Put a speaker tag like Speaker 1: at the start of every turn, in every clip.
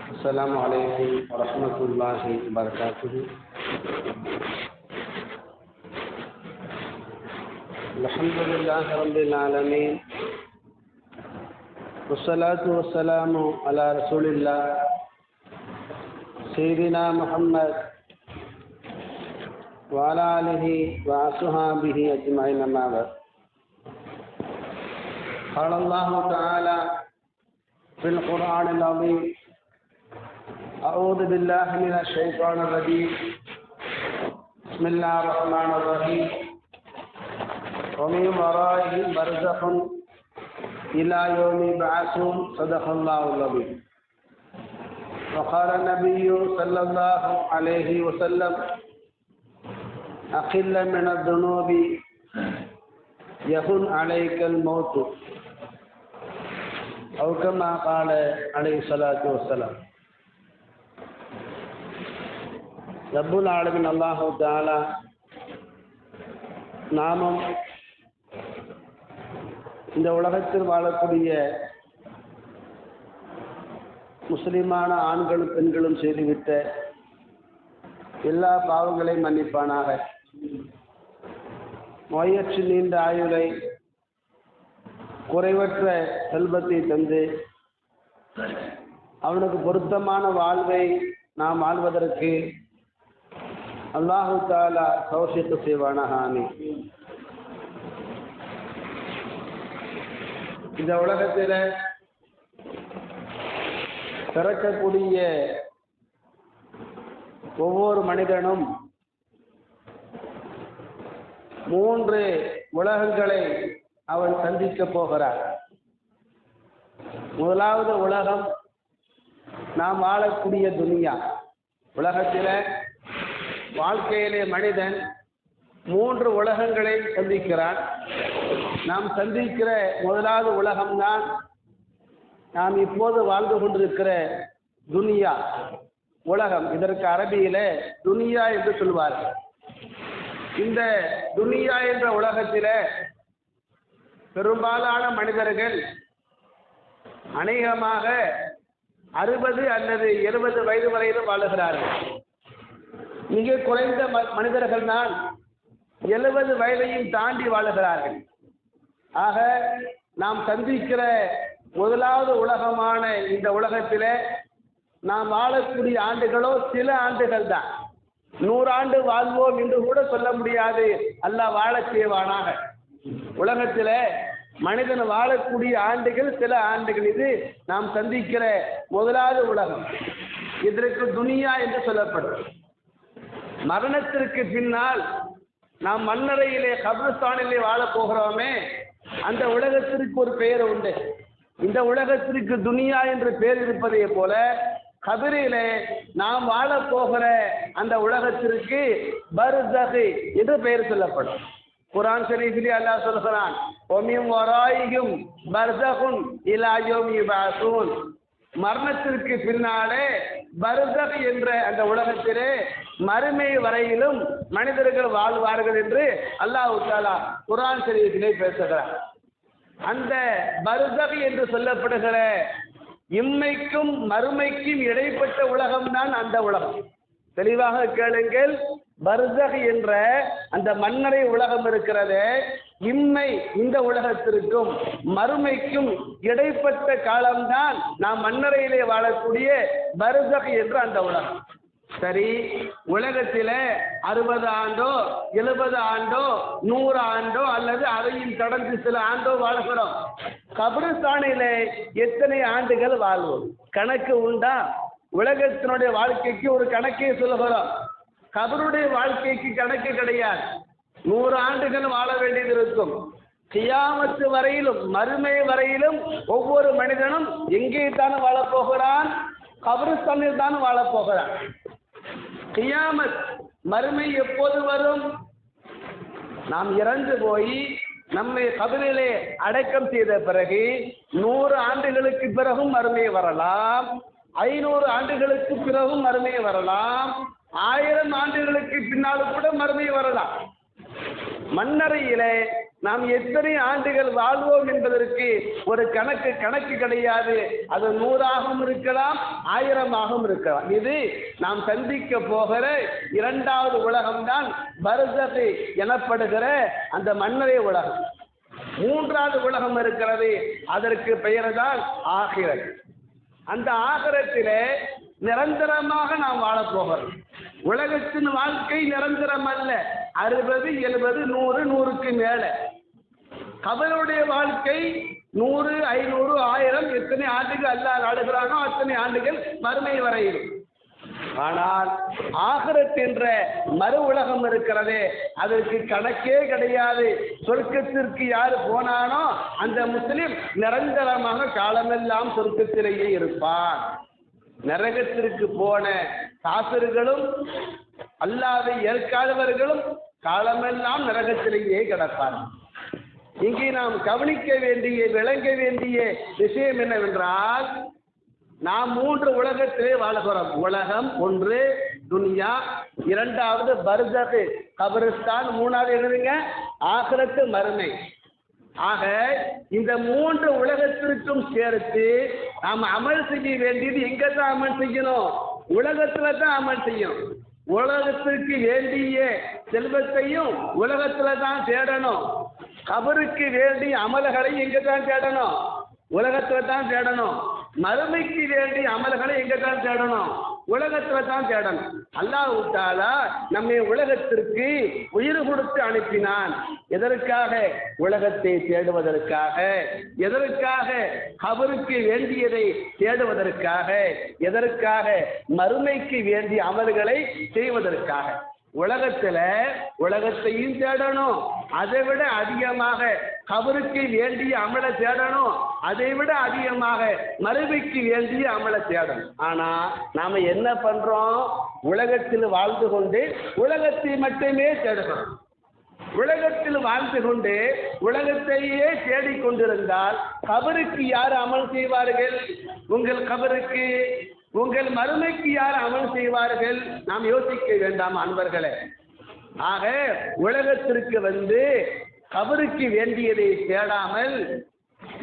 Speaker 1: السلام عليكم ورحمة الله وبركاته. الحمد لله رب العالمين والصلاة والسلام على رسول الله سيدنا محمد وعلى آله وأصحابه أجمعين أما بعد. قال الله تعالى في القرآن العظيم: أعوذ بالله من الشيطان الرجيم. بسم الله الرحمن الرحيم. ومن ورائهم برزخ إلى يوم يبعثون. صدق الله العظيم. وقال النبي صلى الله عليه وسلم: أقل من الذنوب يهون عليك الموت، أو كما قال عليه الصلاة والسلام. ரப்புல் ஆலமீன் அல்லாஹு தஆலா நாமும் இந்த உலகத்தில் வாழக்கூடிய முஸ்லிமான ஆண்களும் பெண்களும் செய்துவிட்ட எல்லா பாவங்களையும் மன்னிப்பானாக. நோயற்று நீண்ட ஆயுளை, குறைவற்ற செல்வத்தை தந்து அவனுக்கு பொருத்தமான வாழ்வை நாம் வாழ்வதற்கு அல்லாஹு தஆலா தௌஃபீக் செய்வானாக. ஆமீன். இந்த உலகத்தில் பிறக்கக்கூடிய ஒவ்வொரு மனிதனும் 3 உலகங்களை அவன் சந்திக்க போகிறார். முதலாவது உலகம் நாம் வாழக்கூடிய துனியா. உலகத்தில் வாழ்க்கையிலே மனிதன் 3 உலகங்களை சந்திக்கிறான். நாம் சந்திக்கிற முதலாவது உலகம்தான் நாம் இப்போது வாழ்ந்து கொண்டிருக்கிற துனியா உலகம். இதற்கு அரபியில துனியா என்று சொல்வார்கள். இந்த துனியா என்ற உலகத்தில் பெரும்பாலான மனிதர்கள் அநேகமாக 60 அல்லது 70 வயது வரையிலும் வாழுகிறார்கள். மிக குறைந்த மனிதர்கள் தான் 70 வயதையும் தாண்டி வாழுகிறார்கள். ஆக நாம் சந்திக்கிற முதலாவது உலகமான இந்த உலகத்தில் நாம் வாழக்கூடிய ஆண்டுகளோ சில ஆண்டுகள் தான். 100 ஆண்டு வாழ்வோம் என்று கூட சொல்ல முடியாது. அல்லாஹ் வாழச் செய்வானாக. உலகத்தில் மனிதன் வாழக்கூடிய ஆண்டுகள் சில ஆண்டுகள். இது நாம் சந்திக்கிற முதலாவது உலகம். இதற்கு துனியா என்று சொல்லப்படும். மரணத்திற்கு பின்னால் நாம் மண்ணறையிலே கபிரஸ்தானிலே வாழப் போகிறோமே, அந்த உலகத்திற்கு ஒரு பெயர் உண்டு. இந்த உலகத்திற்கு துனியா என்று பெயர் இருப்பதை போல கபிரிலே நாம் வாழப் போகிற அந்த உலகத்திற்கு பர்ஸக் என்று பெயர் சொல்லப்படும். குர்ஆன் ஷரீஃபிலே அல்லாஹ் சொல்கிறான்: வமின் வராயிஹிம் பர்ஸகுன் இலா யௌமி யுபஅஸூன். மரணத்திற்கு பின்னாலே பர்ஸக் என்ற அந்த உலகத்திலே மறுமை வரையிலும் மனிதர்கள் வாழ்வார்கள் என்று அல்லாஹ் தஆலா குர்ஆன் ஷரீஃபிலே பேசுகிறார். அந்த பர்ஸக் என்று சொல்லப்படுகிற இம்மைக்கும் மறுமைக்கும் இடைப்பட்ட உலகம்தான் அந்த உலகம். தெளிவாக கேளுங்கள். பர்ஸக் என்ற அந்த மன்னரை உலகம் இருக்கிறது. இம்மை இந்த உலகத்திற்கும் மறுமைக்கும் இடைப்பட்ட காலம்தான் நாம் மன்னரையிலே வாழக்கூடிய பர்ஸக் என்ற அந்த உலகம். சரி, உலகத்தில் 60 ஆண்டோ 70 ஆண்டோ 100 ஆண்டோ அல்லது அதையும் கடந்து சில ஆண்டோ வாழ்கிறோம். கபிரஸ்தானிலே எத்தனை ஆண்டுகள் வாழ்வோம்? கணக்கு உண்டா? உலகத்தினுடைய வாழ்க்கைக்கு ஒரு கணக்கே சொல்லுகிறோம். கபருடைய வாழ்க்கைக்கு கணக்கு கிடையாது. 100 ஆண்டுகள் வாழ வேண்டியது இருக்கும். கியாமத்து வரையிலும் மறுமை வரையிலும் ஒவ்வொரு மனிதனும் எங்கே தான் வாழப்போகிறான்? கபிரஸ்தானில் தான் வாழப்போகிறான். கியாமத் மறுமை எப்போது வரும்? நாம் இறந்து போய் நம்மை கபிரிலே அடக்கம் செய்த பிறகு 100 ஆண்டுகளுக்கு பிறகும் மறுமை வரலாம். 500 ஆண்டுகளுக்கு பிறகும் மறுமை வரலாம். 1000 ஆண்டுகளுக்கு பின்னாலும் கூட மறுமை வரலாம். மண்ணறையிலே நாம் எத்தனை ஆண்டுகள் வாழ்வோம் என்பதற்கு ஒரு கணக்கு கிடையாது. அது 100ஆகவும் இருக்கலாம், 1000ஆகவும் இருக்கலாம். இது நாம் சந்திக்க போகிற 2வது உலகம்தான் பர்ஸக் எனப்படுகிற அந்த மன்னரை உலகம். 3வது உலகம் இருக்கிறது, அதற்கு பெயர் தான் ஆகிரத். அந்த ஆகிரத்திலே நிரந்தரமாக நாம் வாழப்போகிறோம். உலகத்தின் வாழ்க்கை நிரந்தரம் அல்ல. 60, 70, 100, 100க்கு மேல. கபருடைய வாழ்க்கை 100, 500, 1000 எத்தனை ஆண்டுகள் அல்லாஹ் ஆளுகிறானோ அத்தனை ஆண்டுகள் மறுமை வரையில். ஆனால் ஆகிரத் என்ற மறு உலகம் இருக்கிறதே, அதற்கு கணக்கே கிடையாது. சொர்க்கத்திற்கு யார் போனானோ அந்த முஸ்லிம் நிரந்தரமாக காலமெல்லாம் சொர்க்கத்திலேயே இருப்பான். நரகத்திற்கு போன காபிர்களும் அல்லாஹ்வை ஏற்காதவர்களும் காலமெல்லாம் நரகத்திலேயே கிடப்பார்கள். இங்கே நாம் கவனிக்க வேண்டிய, விளங்க வேண்டிய விஷயம் என்னவென்றால், நாம் 3 உலகத்திலே வாழ்கிறோம். உலகம் 1 துனியா, 2வது பர்ஸக் கபரிஸ்தான், 3வது என்னதுங்க ஆகிரத் மறுமை. ஆக இந்த 3 உலகத்திற்கும் சேர்த்து நாம் அமல் செய்ய வேண்டியது எங்க தான் அமல் செய்யணும்? உலகத்துல தான் அமல் செய்யணும். உலகத்திற்கு வேண்டிய செல்வத்தையும் உலகத்துல தான் தேடணும். கபருக்கு வேண்டிய அமல்களை எங்க தான் தேடணும்? உலகத்துல தான் தேடணும். மறுமைக்கு வேண்டிய அமல்களை எங்க தான் தேடணும்? உலகத்துல தான் தேடணும். அல்லாஹ் தஆலா நம்மை உலகத்திற்கு உயிர் கொடுத்து அனுப்பினான். எதற்காக? உலகத்தை தேடுவதற்காக. எதற்காக? கபருக்கு வேண்டியதை தேடுவதற்காக. எதற்காக? மறுமைக்கு வேண்டிய அமல்களை செய்வதற்காக. உலகத்தையும் தேடணும், அதை விட அதிகமாக கபருக்கு வேண்டிய அமலை தேடணும், அதை விட அதிகமாக மறுமைக்கு வேண்டிய அமலை தேடணும். ஆனா நாம என்ன பண்றோம்? உலகத்தில் வாழ்ந்து கொண்டு உலகத்தை மட்டுமே தேடுகிறோம். உலகத்தில் வாழ்ந்து கொண்டு உலகத்தையே தேடிக்கொண்டிருந்தால் கபருக்கு யார் அமல் செய்வார்கள்? உங்கள் கபருக்கு, உங்கள் மறுமைக்கு யார் அமல் செய்வார்கள்? நாம் யோசிக்க வேண்டாம் அன்பர்களே. ஆக உலகத்திற்கு வந்து கபருக்கு வேண்டியதை தேடாமல்,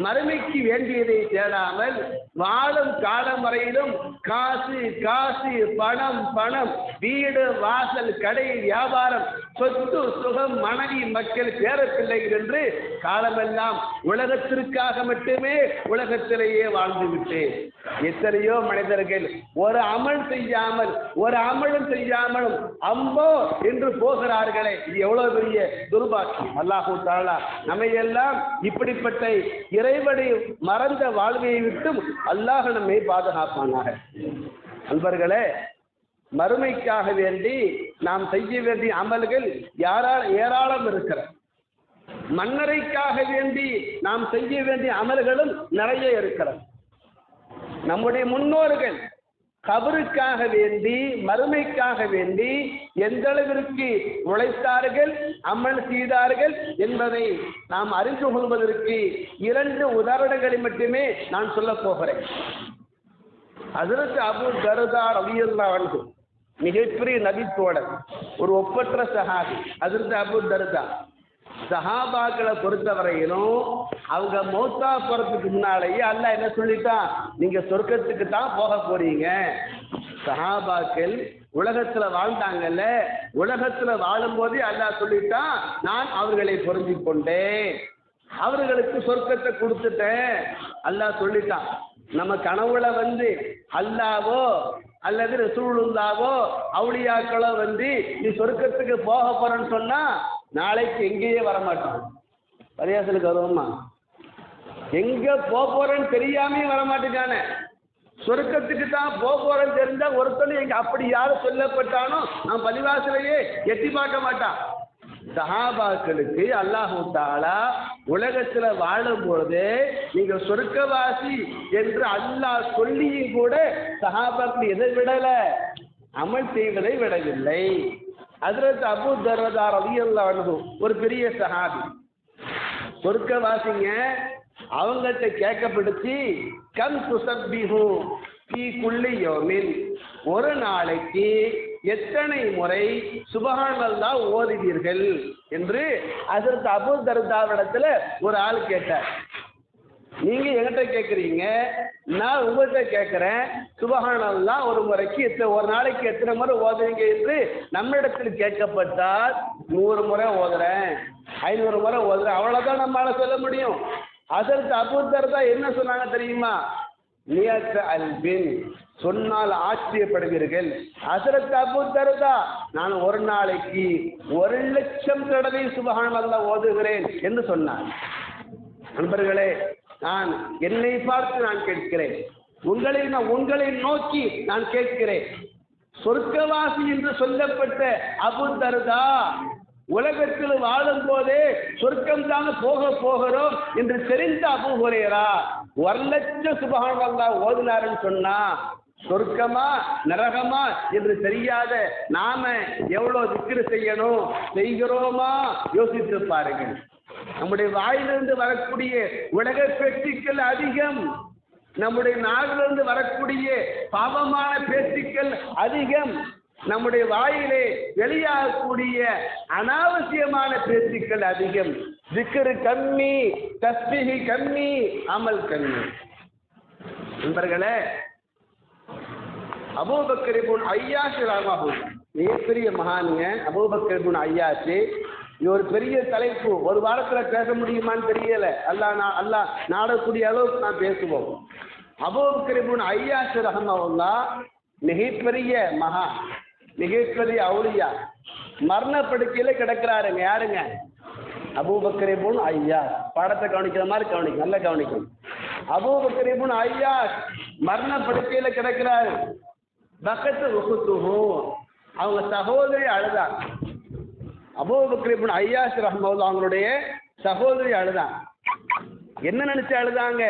Speaker 1: மறுமைக்கு வேண்டியதை தேடாமல், வாழும் காலம் வரையிலும் காசு காசு, பணம் பணம், வீடு வாசல், கடை வியாபாரம், சொத்து சுகம், மனைவி மக்கள், பேரப்பிள்ளைகள் என்று காலமெல்லாம் உலகத்திற்காக மட்டுமே உலகத்திலேயே வாழ்ந்துவிட்டு எத்தனையோ மனிதர்கள் ஒரு அமல் செய்யாமல், ஒரு அமலும் செய்யாமலும் அம்போ என்று போகிறார்களே, இது எவ்வளவு பெரிய துர்பாக்கியம். அல்லாஹ் தஆலா நம்மை எல்லாம் இப்படிப்பட்ட இறைவனை மறந்த வாழ்வையை விட்டும் அல்லாஹ் நம்மை பாதுகாப்பானாக. அன்பர்களே, மறுமைக்காக வேண்டி நாம் செய்ய வேண்டிய அமல்கள் ஏராளம் இருக்கிறது. மன்னரைக்காக வேண்டி நாம் செய்ய வேண்டிய அமல்களும் நிறைய இருக்கிறது. நம்முடைய முன்னோர்கள் கபருக்காக வேண்டி, மறுமைக்காக வேண்டி எந்த அளவிற்கு உழைத்தார்கள், அமல் செய்தார்கள் என்பதை நாம் அறிந்து கொள்வதற்கு 2 உதாரணங்களை மட்டுமே நான் சொல்ல போகிறேன். ஹஜ்ரத் அபூ தர்தா ரலியல்லாஹு அன்ஹு மிகப்பெரிய நபித்தோழர், ஒரு ஒப்பற்ற சஹாபி. ஹஜ்ரத் அபூ தர்தா சஹாபாக்களை பொறுத்தவரையிலும் அவங்க மௌத்தா போறதுக்கு முன்னாலேயே அல்லாஹ் என்ன சொல்லிட்டான்? நீங்க சொர்க்கத்துக்கு தான் போக போறீங்க. சஹாபாக்கள் உலகத்துல வாழ்ந்தாங்கல்ல, உலகத்துல வாழும் போதே அல்லாஹ் சொல்லிட்டான், நான் அவர்களை பொருந்தி கொண்டேன், அவர்களுக்கு சொர்க்கத்தை கொடுத்துட்டேன். அல்லாஹ் சொல்லிட்டான். நம்ம கனவுல வந்து அல்லாவோ அல்லது ரசூலுல்லாவோ அவுலியாக்களோ வந்து நீ சொர்க்கத்துக்கு போக போறேன்னு சொன்னா நாளைக்கு எங்கேயே வரமாட்டோம். பரியாசலுக்கு வருவோமா? எங்க போறேன்னு தெரியாமே வரமாட்டேங்கானே. சொர்க்கத்துக்கு தான் போறேன்னு தெரிஞ்சா ஒருத்தனும் எங்க அப்படி யாரும் சொல்லப்பட்டானோ நான் பள்ளிவாசலையே எட்டி பார்க்க மாட்டான். சஹாபாக்களுக்கு அல்லாஹு தஆலா உலகத்துல வாழும் பொழுது நீங்க சொர்க்கவாசி என்று அல்லாஹ் சொல்லியும் கூட சஹாபாக்கள் எதை விடல? அமல் செய்வதை விடவில்லை. ஹஜ்ரத் அபூ தர்தா ரலியல்லாஹு அன்ஹு ஒரு பெரிய சஹாபி, சொர்க்கவாசிங்க. அவங்கள்ட்ட கேட்கப்படுத்தி கம் துஸப்பிஹு ஃபீ குல்லி யௌமின், ஒரு நாளைக்கு எத்தனை முறை சுப்ஹானல்லாஹ் ஓதுவீர்கள் என்று ஹஜ்ரத் அபூ தர்தாவிடத்துல ஒரு ஆள் கேட்டார். நீங்க என்கிட்ட கேட்குறீங்க, நான் உங்கள்கிட்ட கேட்குறேன், சுப்ஹானல்லாஹ் ஒரு நாளைக்கு எத்தனை முறை ஓதுவீங்க என்று நம்மிடத்தில் கேட்கப்பட்டால் 100 முறை ஓதுறேன், 500 முறை ஓதுறேன், அவ்வளோதான் நம்மளால சொல்ல முடியும். ஹஜ்ரத் அபூ தர்தா என்ன சொன்னாங்க தெரியுமா? நியத் அல்பின், சொன்னால் ஆச்சரியப்படுவீர்கள். ஹஜ்ரத் அபூ தர்தா, நான் ஒரு நாளைக்கு 1,00,000 தடவை சுப்ஹானல்லாஹ் ஓதுகிறேன் என்று சொன்னார். நண்பர்களே, நான் என்னை பார்த்து நான் கேட்கிறேன், உங்களை நோக்கி நான் கேட்கிறேன். சொர்க்கவாசி என்று சொல்லப்பட்ட அபூ தர்தா உலகத்தில் வாழும் போதே சொர்க்கம் தான் போகிறோம் என்று தெரிந்த அபூ ஹுரைரா 1,00,000 சுப்ஹானல்லாஹ் ஓதினார்னு சொன்னா சொர்க்கமா நரகமா என்று தெரியாத நாம எவ்வளவு திக்ர் செய்கிறோமா யோசித்து பாருங்கள். நம்முடைய வாயிலிருந்து வரக்கூடிய உலக பேச்சுக்கள் அதிகம், நம்முடைய நாவிலிருந்து வரக்கூடிய பாவமான பேச்சுக்கள் அதிகம், நம்முடைய வாயிலே வெளியாகக்கூடிய அனாவசியமான பேச்சுக்கள் அதிகம். திக்ர் கம்மி, தஸ்பீஹ் கம்மி, அமல் கம்மி. நண்பர்களே, அபூபக்கர் இப்னு ஐயாஷ் ரஹ்மத்துல்லாஹ், மிகப்பெரிய மகானுங்க அபூபக்கர் இப்னு ஐயாஷ். இது ஒரு பெரிய தலைப்பு, ஒரு வாரத்தில் பேச முடியுமான்னு தெரியல. அல்லாஹ் நாடக்கூடிய அளவுக்கு நான் பேசுவோம். அபூபக்கர் இப்னு ஐயாஷ் ரஹ்மத்துல்லாஹ் மிகப்பெரிய மகா, மிகப்பெரிய அவுலியா, மரணப்படுக்கையில கிடக்கிறாருங்க. யாருங்க? அபூபக்கர் இப்னு ஐயாஷ். பாடத்தை கவனிக்கிற மாதிரி கவனிக்கும், நல்லா கவனிக்கும். அபூபக்கர் இப்னு ஐயாஷ் மரணப்படுக்கையில கிடக்கிறாரு. பக்கத்து உஹுதுஹு, அவங்க சகோதரி அழுதாங்க. அபூபக்கர் இப்னு ஐயாஷ் ரஹ்மத்துல்லாஹ் அவங்களுடைய சகோதரி அழுதாங்க. என்ன நினைச்சு அழுதாங்க?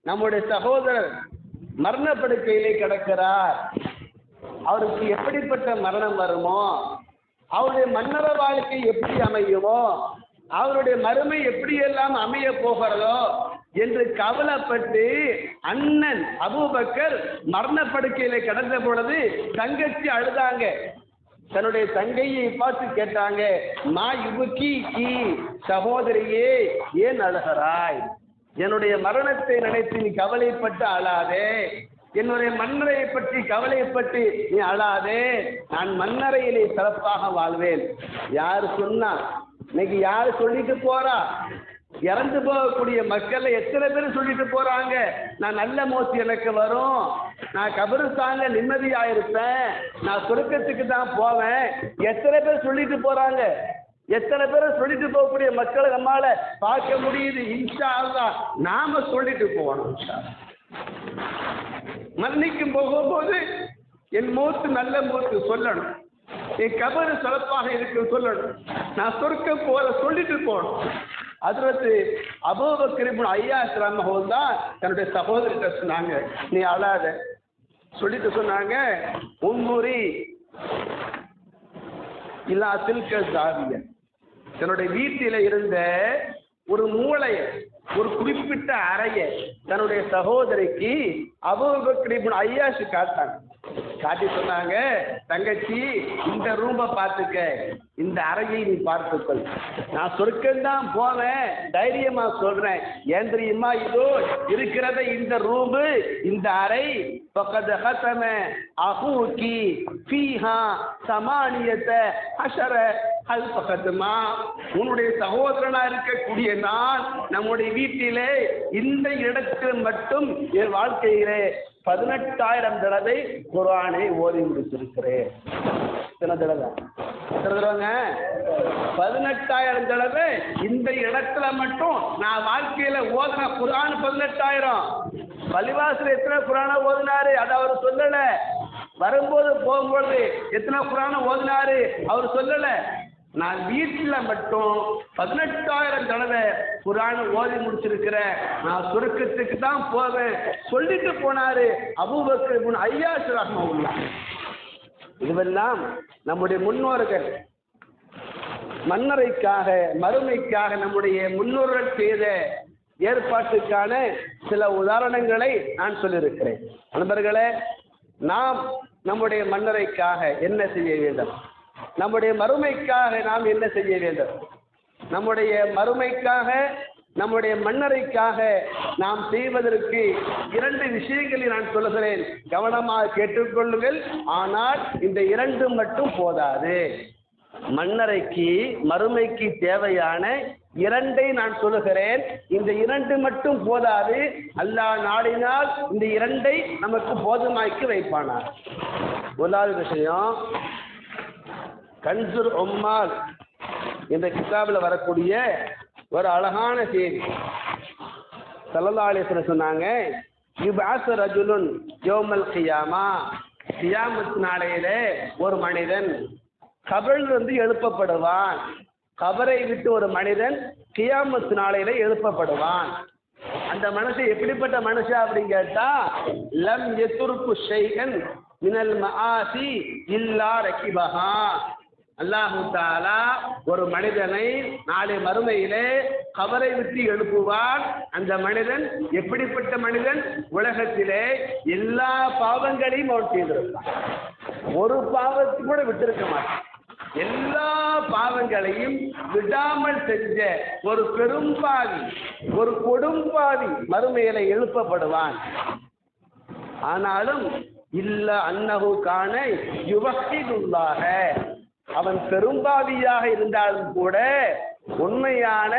Speaker 1: நம்முடைய சகோதரர் மரணப்படுக்கையிலே கிடக்கிறார், அவருக்கு எப்படிப்பட்ட மரணம் வருமோ, அவருடைய மன்னர வாழ்க்கை எப்படி அமையுமோ, அவருடைய மறுமை எப்படியெல்லாம் அமைய போகிறதோ என்று கவலைப்பட்டு அண்ணன் அபூபக்கர் மரணப்படுக்கையிலே கிடந்த பொழுது தங்கச்சி அழுதாங்க. தன்னுடைய தங்கையை பார்த்து கேட்டாங்க, மா யுபுக்கி கி, சகோதரியே ஏன் அழுகிறாய்? என்னுடைய மரணத்தை நினைத்து நீ கவலைப்பட்டு அழாதே, என்னுடைய மன்னரை பற்றி கவலைப்பட்டு நீ அழாதே, நான் மன்னரையிலே சிறப்பாக வாழ்வேன். யார் சொன்னா? இன்னைக்கு யாரு சொல்லிட்டு போறா? இறந்து போகக்கூடிய மக்கள் எத்தனை பேர் சொல்லிட்டு போறாங்க, நான் நல்ல மௌத் எனக்கு வரும், நான் கபருஸ்தான்ல நிம்மதியா இருப்பேன், நான் சொர்க்கத்துக்கு தான் போவேன். எத்தனை பேர் சொல்லிட்டு போறாங்க? எத்தனை பேர் சொல்லிட்டு போகக்கூடிய மக்களை நம்மால பார்க்க முடியுது. இன்ஷா அல்லாஹ் நாம சொல்லிட்டு போகணும். மரணிக்கும் போகும்போது என் மௌத்து நல்ல மௌத்து சொல்லணும், என் கபரு சிறப்பாக இருக்கு சொல்லணும், நான் சொர்க்கம் போல சொல்லிட்டு போகணும். ஹஜ்ரத் அபூபக்கர் இப்னு ஐயாஷ் ரஹ்மத்துல்லாஹ் தன்னுடைய சகோதரிட்ட சொன்னாங்க, நீ அழாத சொல்லிட்டு சொன்னாங்க, உம்முரி இல்லா தில்க ஜாவிய, தன்னுடைய வீட்டில இருந்த ஒரு மூளைய, ஒரு குறிப்பிட்ட அறைய தன்னுடைய சகோதரிக்கு அபூபக்கர் இப்னு ஐயாஷ் காட்டாங்க. காட்டி சொன்னாங்க, தங்கச்சி இந்த ரூமை பார்த்துக்க, இந்த அறையை நீ பார்த்துக்கொள், நான் சொர்க்கம்தான் போவேன் தைரியமா சொல்றேன். ஏன் தெரியுமா? இதோ இருக்கிறத இந்த ரூமு, இந்த அறை, பக்கத் ஹதம அஹூகி ஃபீஹா சமானியத ஹஷர அல்ஃப ஹத்மா, உன்னுடைய சகோதரனா இருக்கக்கூடிய நான் நம்முடைய வீட்டிலே இந்த இடத்தில் மட்டும் என் வாழ்க்கையிலே 18,000 தடவை குர்ஆனை ஓதி முடித்திருக்கிறேன். எத்தனை தடவை? 18,000 தடவை இந்த இடத்துல மட்டும் நான் வாழ்க்கையில ஓதின குர்ஆன் 18,000. பள்ளிவாசல் எத்தனை குர்ஆனை ஓதினாரு அது அவர் சொல்லல. வரும்போது போகும்போது எத்தனை குர்ஆனை ஓதினாரு அவர் சொல்லல. நான் வீட்டில் மட்டும் 18,000 தடவை குர்ஆனை ஓதி முடிச்சிருக்கிறேன், நான் சொர்க்கத்துக்கு தான் போவேன் சொல்லிட்டு போனாரு அபூபக்கர் இப்னு ஐயாஷ் ரஹ்மத்துல்லாஹ். இதுவெல்லாம் நம்முடைய முன்னோர்கள் மன்னரைக்காக மறுமைக்காக நம்முடைய முன்னோர்கள் செய்த ஏற்பாட்டுக்கான சில உதாரணங்களை நான் சொல்லியிருக்கிறேன். நண்பர்களே, நாம் நம்முடைய மன்னரைக்காக என்ன செய்ய வேண்டும், நம்முடைய மறுமைக்காக நாம் என்ன செய்ய வேண்டும், நம்முடைய மறுமைக்காக நம்முடைய மன்னரைக்காக நாம் செய்வதற்கு 2 விஷயங்களை நான் சொல்லுகிறேன், கவனமாக கேட்டுக்கொள்ளுங்கள். ஆனால் இந்த 2 மட்டும் போதாது. மன்னரைக்கு மறுமைக்கு தேவையான 2ஐ நான் சொல்லுகிறேன். இந்த 2 மட்டும் போதாது. அல்லாஹ் நாடினால் இந்த 2ஐ நமக்கு போதுமாக்கி வைப்பானார். முதலாவது விஷயம், கன்சுர் உம்மால் இந்த கிதாபில் வரக்கூடிய ஒரு அழகான செய்தி. ஸல்லல்லாஹு அலைஹி வஸல்லம் சொன்னாங்க, யுபஅஸ் ரஜுலுன் யௌமல் கியாமா, கியாமத் நாளையிலே ஒரு மனிதன் கபரிலிருந்து எழுப்பப்படுவான். கபரை விட்டு ஒரு மனிதன் கியாமத் நாளையில எழுப்பப்படுவான். அந்த மனுஷன் எப்படிப்பட்ட மனுஷன் அப்படின்னு கேட்டா, லம் யத்ருக்கு ஷைஅன் மினல் மஆசி இல்லா ரகிபஹா. அல்லாஹு தஆலா ஒரு மனிதனை நாளை மறுமையிலே கபரை விட்டு எழுப்புவான். அந்த மனிதன் எப்படிப்பட்ட மனிதன், உலகத்திலே எல்லா பாவங்களையும் அவன் செய்திருப்பான், ஒரு பாவத்தை கூட விட்டிருக்க மாட்டான். எல்லா பாவங்களையும் விடாமல் செஞ்ச ஒரு பெரும்பாவி, ஒரு கொடும்பாவி மறுமையில எழுப்பப்படுவான். ஆனாலும் இல்ல அன்னஹு கான யுவஹிதுல்லாஹ, அவன் பெரும்பாவியாக இருந்தாலும் கூட உண்மையான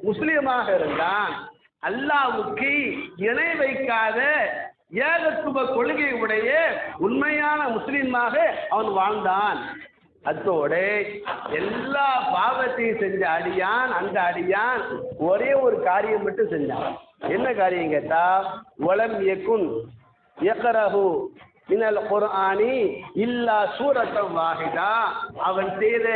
Speaker 1: முஸ்லிமாக இருந்தான். அல்லாஹ்வுக்கு இணை வைக்காத ஏகத்துவ கொள்கை உடைய உண்மையான முஸ்லிமாக அவன் வாழ்ந்தான். அத்தோடு எல்லா பாவத்தையும் செஞ்ச அடியான், அந்த அடியான் ஒரே ஒரு காரியம் மட்டும் செஞ்சான். என்ன காரியம் கேட்டா, வலம் யகுன் யக்ரஹு மினல் குர்ஆனி இல்லா சூரத்தம் வாஹிதா. அவன் செய்த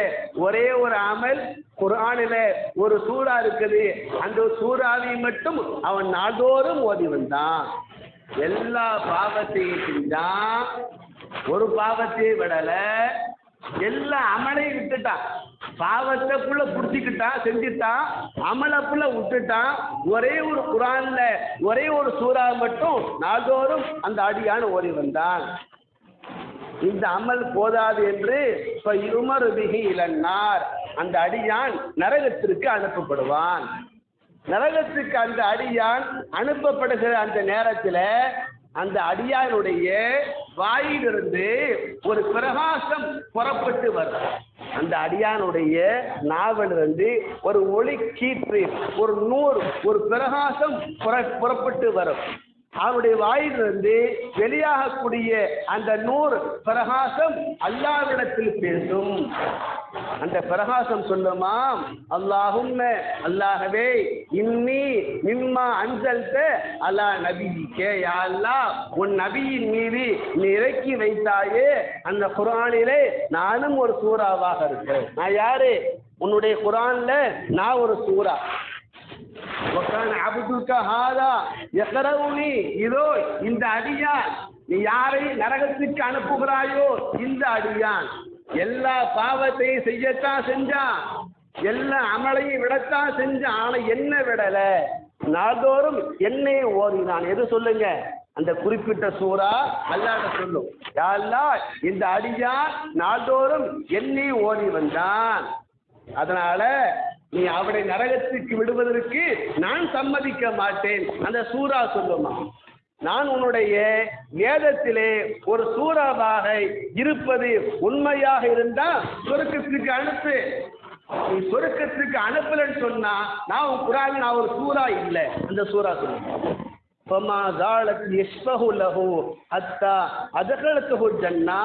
Speaker 1: ஒரே ஒரு அமல், குர்ஆனில ஒரு சூரா இருக்குது, அந்த சூறாவை மட்டும் அவன் நாள்தோறும் ஓதி வந்தான். எல்லா பாவத்தையும் செஞ்சான், ஒரு பாவத்தை விடல, எல்லா அமலையும் விட்டுட்டான். பாவத்தைக்குள்ள புடிச்சுக்கிட்டான், செஞ்சுட்டான், அமலக்குள்ள விட்டுட்டான். ஒரே ஒரு குர்ஆன்ல ஒரே ஒரு சூறா மட்டும் நாள்தோறும் அந்த அடியான் ஓடி வந்தான். இந்த அமல் போதாது என்று யுமரு பிஹி இலன்னார், அந்த அடியான் நரகத்திற்கு அனுப்பப்படுவான். நரகத்துக்கு அந்த அடியான் அனுப்பப்படுகிற அந்த நேரத்தில் அந்த அடியானுடைய வாயிலிருந்து ஒரு பிரகாசம் புறப்பட்டு வரும். அந்த அடியானுடைய நாவிலிருந்து ஒரு ஒளி கீற்று, ஒரு நூறு, ஒரு பிரகாசம் புறப்பட்டு வரும். அவனுடைய வாயிலிருந்து வெளியாகக்கூடிய அந்த நூறு பிரகாசம் அல்லாஹ்விடத்தில் பேசும். அந்த பிரகாசம் சொல்லுமாம், அல்லாஹும்ம, அல்லாஹ்வே, இன்னி மிம்மா அன்ஸல்த அலா நபியிக்கே, யா அல்லாஹ், உன் நபியின் மீது நீ இறக்கி வைத்தாயே அந்த குர்ஆனிலே நானும் ஒரு சூறாவாக இருக்கிறேன். நான் யாரு? உன்னுடைய குர்ஆன்ல நான் ஒரு சூறா. இதோ இந்த அடியான், நீ யாரை நரகத்துக்கு அனுப்புகிறாயோ இந்த அடியான் எல்லா பாவத்தையும் செய்யத்தான் செஞ்சான், எல்லா அமலையும் விடத்தான் செஞ்சான். ஆனா என்ன விடல, நாள்தோறும் என்னையே ஓதினான். எது சொல்லுங்க? அந்த குறிப்பிட்ட சூறா அல்லாஹ் சொல்லும், யா அல்லாஹ், இந்த அடியான் நாள்தோறும் என்னையே ஓதி வந்தான். அதனால நீ அவனை நரகத்துக்கு விடுவதற்கு நான் சம்மதிக்க மாட்டேன். அந்த சூரா சொல்லுமா, நான் உன்னுடைய வேதத்திலே ஒரு சூறாவாக இருப்பது உண்மையாக இருந்தா சொர்க்கத்துக்கு அனுப்பு. நீ சொர்க்கத்துக்கு அனுப்பலன்னு சொன்னா நான் உன் குர்ஆன்ல நான் ஒரு சூறா இல்லை. அந்த சூறா சொல்லுங்க, فما زالت يشفه له حتى ادخلته الجنة.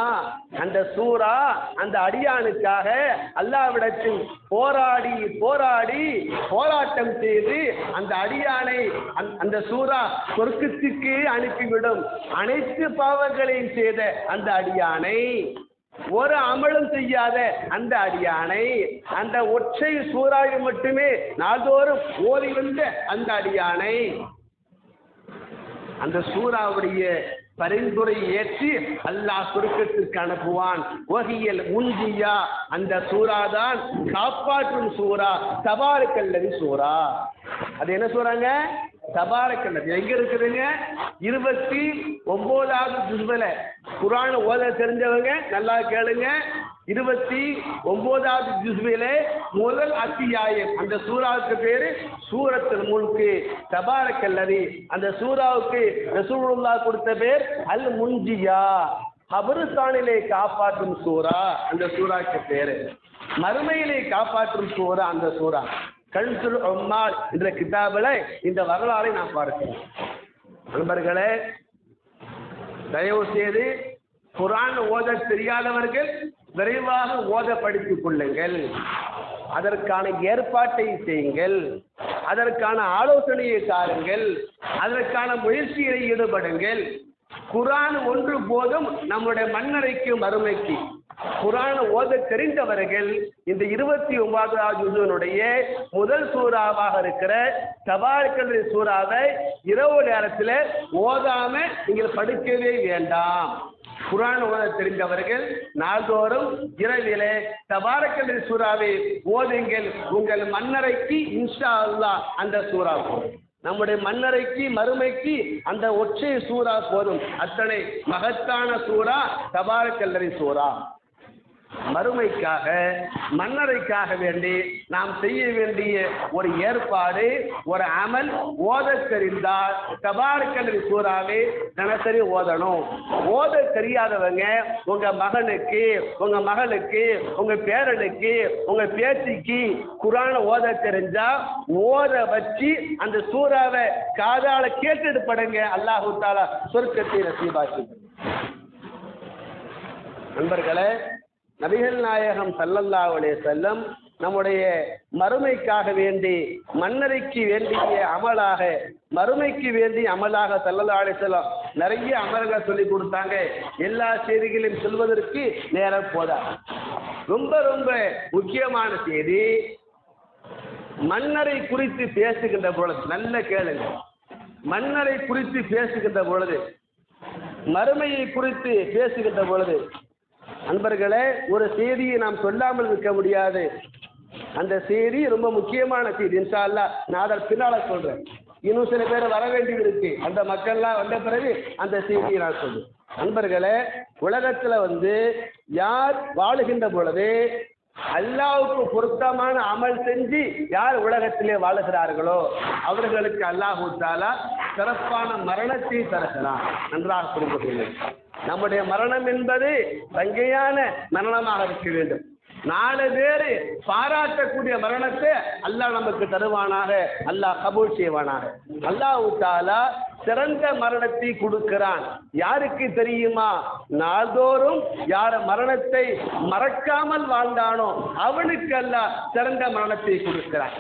Speaker 1: அந்த சூரா அந்த அடியானுக்காக அல்லாஹ்விடத்தில் போராடி போராடி போராட்டம் செய்து அந்த அடியானை அந்த சூரா சொர்க்கத்துக்கு அனுப்பிவிடும். அனைத்து பாவங்களையும் செய்த அந்த அடியானை, ஒரு அமலும் செய்யாத அந்த அடியானை, அந்த ஒற்றை சூறாவை மட்டுமே நாள்தோறும் ஓதி வந்த அந்த அடியானை அந்த சூறாவுடைய பரிந்துரை ஏற்றி அல்லாஹ் சொர்க்கத்திற்கு அனுப்புவான். வஹியல் முன்ஜியா, அந்த சூறா தான் காப்பாற்றும் சூறா, தபாரக்கல்லதி சூறா. அது என்ன சூறாங்க? தபாரக்கல்லதி எங்க இருக்குதுங்க? 29வது ஜுஸ்ல. குர்ஆன் ஓத தெரிஞ்சவங்க நல்லா கேளுங்க. 29வது ஜுஸ்ல முதல் அத்தியாயம். அந்த சூராவுக்கு பேரு சூரத்துல் முல்க். தபாரக்கல்லதி. அந்த சூராவுக்கு ரசூலுல்லாஹ் கொடுத்த பேர் அல் முன்ஜியா. கபருஸ்தானிலே காப்பாற்றும் சூரா அந்த சூராக்கு பேரு. மறுமையிலே காப்பாற்றும் சூரா அந்த சூரா. கன்சுல் உம்மால் என்ற கிதாபில் இந்த வரலாறை நாம் பார்க்கிறோம். நண்பர்களே, தயவு செய்து குர்ஆன் ஓத தெரியாதவர்கள் விரைவாக ஓத படித்துக் கொள்ளுங்கள். அதற்கான ஏற்பாட்டை செய்யுங்கள். அதற்கான ஆலோசனையை தாருங்கள். அதற்கான முயற்சியில் ஈடுபடுங்கள். குர்ஆன் ஒன்று போதும் நம்முடைய மன்னரைக்கு மறுமைக்கு. குர்ஆன் ஓத தெரிந்தவர்கள் இந்த 29வது ஜுஸ்னுடைய முதல் சூறாவாக இருக்கிற தபாரக்கல்லதி சூறாவை இரவு நேரத்தில் ஓதாம நீங்கள் படிக்கவே வேண்டாம். குர்ஆன் ஓத தெரிந்தவர்கள் நாள்தோறும் இரவிலே தபாரக்கல்லதி சூறாவை ஓதுங்கள். உங்கள் மன்னரைக்கு இன்ஷா அல்லாஹ் அந்த சூறா போதும். நம்முடைய மன்னரைக்கு மறுமைக்கு அந்த ஒற்றை சூறா போதும். அத்தனை மகத்தான சூறா தபாரக்கல்லதி சூறா. மறுமைக்காக மன்னரைக்காக வேண்டி நாம் செய்ய வேண்டிய ஒரு ஏற்பாடு, ஒரு அமல் ஓத தெரிந்தால் தபாரக்கல்லதி சூறாவை தினசரி ஓதணும். ஓத தெரியாதவங்க உங்க மகனுக்கு, உங்க மகளுக்கு, உங்க பேரனுக்கு, உங்க பேத்திக்கு குர்ஆன் ஓத தெரிஞ்சா ஓத வச்சு அந்த சூறாவை காதால கேட்டுட்டு படுங்க. அல்லாஹ் தஆலா சொர்க்கத்தை நசீபாக்கி. நண்பர்களே, நபிகள் நாயகம் ஸல்லல்லாஹு அலைஹி வஸல்லம் நம்முடைய மறுமைக்காக வேண்டி மன்னரைக்கு வேண்டிய அமலாக, மறுமைக்கு வேண்டிய அமலாக ஸல்லல்லாஹு அலைஹி வஸல்லம் நிறைய அமல்கள் சொல்லி கொடுத்தாங்க. எல்லா செய்திகளையும் சொல்வதற்கு நேரம் போதா. ரொம்ப ரொம்ப முக்கியமான செய்தி, மன்னரை குறித்து பேசுகின்ற பொழுது நல்ல கேளுங்க. மன்னரை குறித்து பேசுகின்ற பொழுது, மறுமையை குறித்து பேசுகின்ற பொழுது நண்பர்களே, ஒரு செய்தியை நாம் சொல்லாமல் இருக்க முடியாது. அந்த செய்தி ரொம்ப முக்கியமான செய்தி. இன்ஷா அல்லாஹ் நான் அதை பின்னால சொல்றேன். இன்னும் சில பேர் வர வேண்டியது இருக்கு. அந்த மக்கள்லாம் வந்த பிறகு அந்த செய்தியை நான் சொல்றேன். நண்பர்களே, உலகத்துல யார் வாழுகின்ற பொழுது அல்லாஹ்வுக்கு பொருத்தமான அமல் செஞ்சு யார் உலகத்திலே வாழுகிறார்களோ அவர்களுக்கு அல்லாஹ் தஆலா சிறப்பான மரணத்தை தருகிறான். நன்றாக புரிந்து கொள்ளுங்கள். நம்முடைய மரணம் என்பது சங்கையான மரணமாக இருக்க வேண்டும். 4 பேர் பாராட்டக்கூடிய மரணத்தை அல்லாஹ் நமக்கு தருவானாக. அல்லாஹ் கபூல் செய்வானாக. அல்லாஹ் தஆலா சிறந்த மரணத்தை கொடுக்கிறான். யாருக்கு தெரியுமா? நாள்தோறும் யார் மரணத்தை மறக்காமல் வாழ்ந்தானோ அவனுக்கு அல்லாஹ் சிறந்த மரணத்தை கொடுக்கிறான்.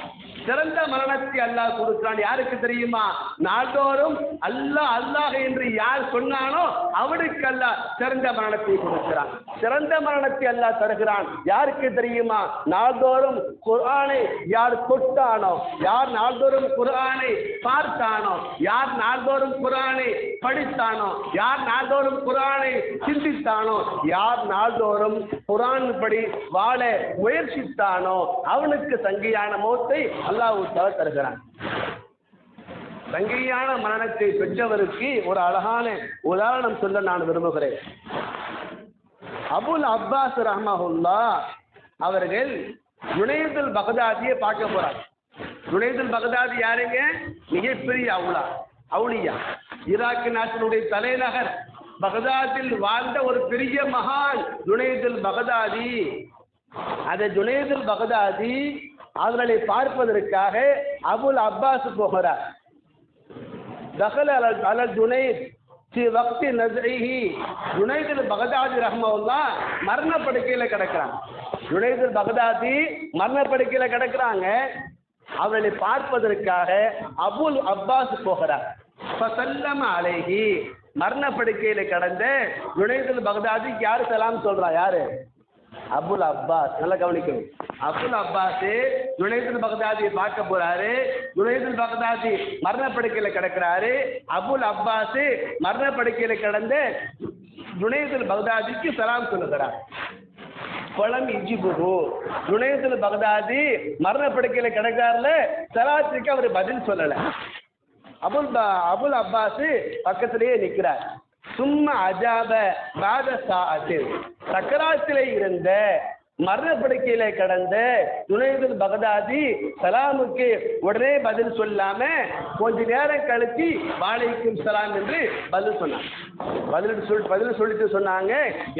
Speaker 1: சிறந்த மரணத்தை அல்லாஹ் கொடுக்கிறான். யாருக்கு தெரியுமா? நாள்தோறும் அல்லாஹ் அல்லாஹ் என்று யார் சொன்னானோ அவனுக்கு அல்லாஹ் சிறந்த மரணத்தை கொடுக்கிறான். சிறந்த மரணத்தை அல்லாஹ் தருகிறான். யாருக்கு தெரியுமா? நாள்தோறும் குர்ஆனை யார் தொட்டானோ, யார் நாள்தோறும் குர்ஆனை பார்த்தானோ, யார் நாள்தோறும் குர்ஆனை படித்தானோ, யார் நாள்தோறும் குர்ஆனை சிந்தித்தானோ, யார் நாள்தோறும் குர்ஆன் படி வாழ முயற்சித்தானோ அவனுக்கு சங்கையான மௌத்தை அல்லாஹ் தருகிறான். சங்கையான மரணத்தை பெற்றவருக்கு ஒரு அழகான உதாரணம் சொல்ல நான் விரும்புகிறேன். அபுல் அப்பாஸ் ரஹ்மஹுல்லாஹ் அவர்கள் ஜுனைதுல் பக்தாதியை பார்க்க போறாங்க. ஜுனைதுல் பக்தாதி யாருங்க? மிகப்பெரிய அவுலியா. ஈராக் நாட்டினுடைய தலைநகர் பக்தாதில் வாழ்ந்த ஒரு பெரிய மகான் ஜுனைதுல் பக்தாதி. அந்த ஜுனைதுல் பக்தாதி அவர்களை பார்ப்பதற்காக அபுல் அப்பாஸ் போகிறார். தகல அலல் ஜுனைத் ஃபி வக்தி நஸ்இஹி. ஜுனைதுல் பக்தாதி ரஹ்மஹுல்லாஹ் மரணப்படுக்கையில் கிடக்கிறாங்க. ஜுனைதுல் பக்தாதி மரணப்படுக்கையில் கிடக்கிறாங்க. அவர்களை பார்ப்பதற்காக அபுல் அப்பாஸ் போகிறார். ஃபஸல்லம அலைஹி. மரணப்படுக்கையில் கடந்த ஜுனைதுல் பக்தாதிக்கு யார் சலாம் சொல்றா? யாரு? அபுல் அப்பாஸ். நல்லா கவனிக்கணும். அபுல் அப்பாஸ் ஜுனைதுல் பக்தாதியை பார்க்க போறாரு. ஜுனைதுல் பக்தாதி மரணப்படுக்கையில் கிடக்கிறாரு. அபுல் அப்பாஸ் மரணப்படுக்கையில் கிடந்த ஜுனைதுல் பக்தாதிக்கு சலாம் சொல்லுகிறார். பழம் இஜிபுகு. ஜுனைதுல் பக்தாதி மரணப்படுக்கையில் கிடக்காருல சலாத்துக்கு அவர் பதில் சொல்லல. அபுல் அப்பாஸ் பக்கத்திலேயே நிற்கிறார். சும்மா அஜாப பாத சாஅத்தில், சக்கராத்திலே இருந்த மரணப்படுக்கையில கடந்த ஜுனைதுல் பகதாதி சலாமுக்கு உடனே பதில் சொல்லாம கொஞ்ச நேரம் கழிச்சு வாலைக்கும் சலாம் என்று பதில் சொன்னாங்க. பதில் சொல்லிட்டு சொன்னாங்க,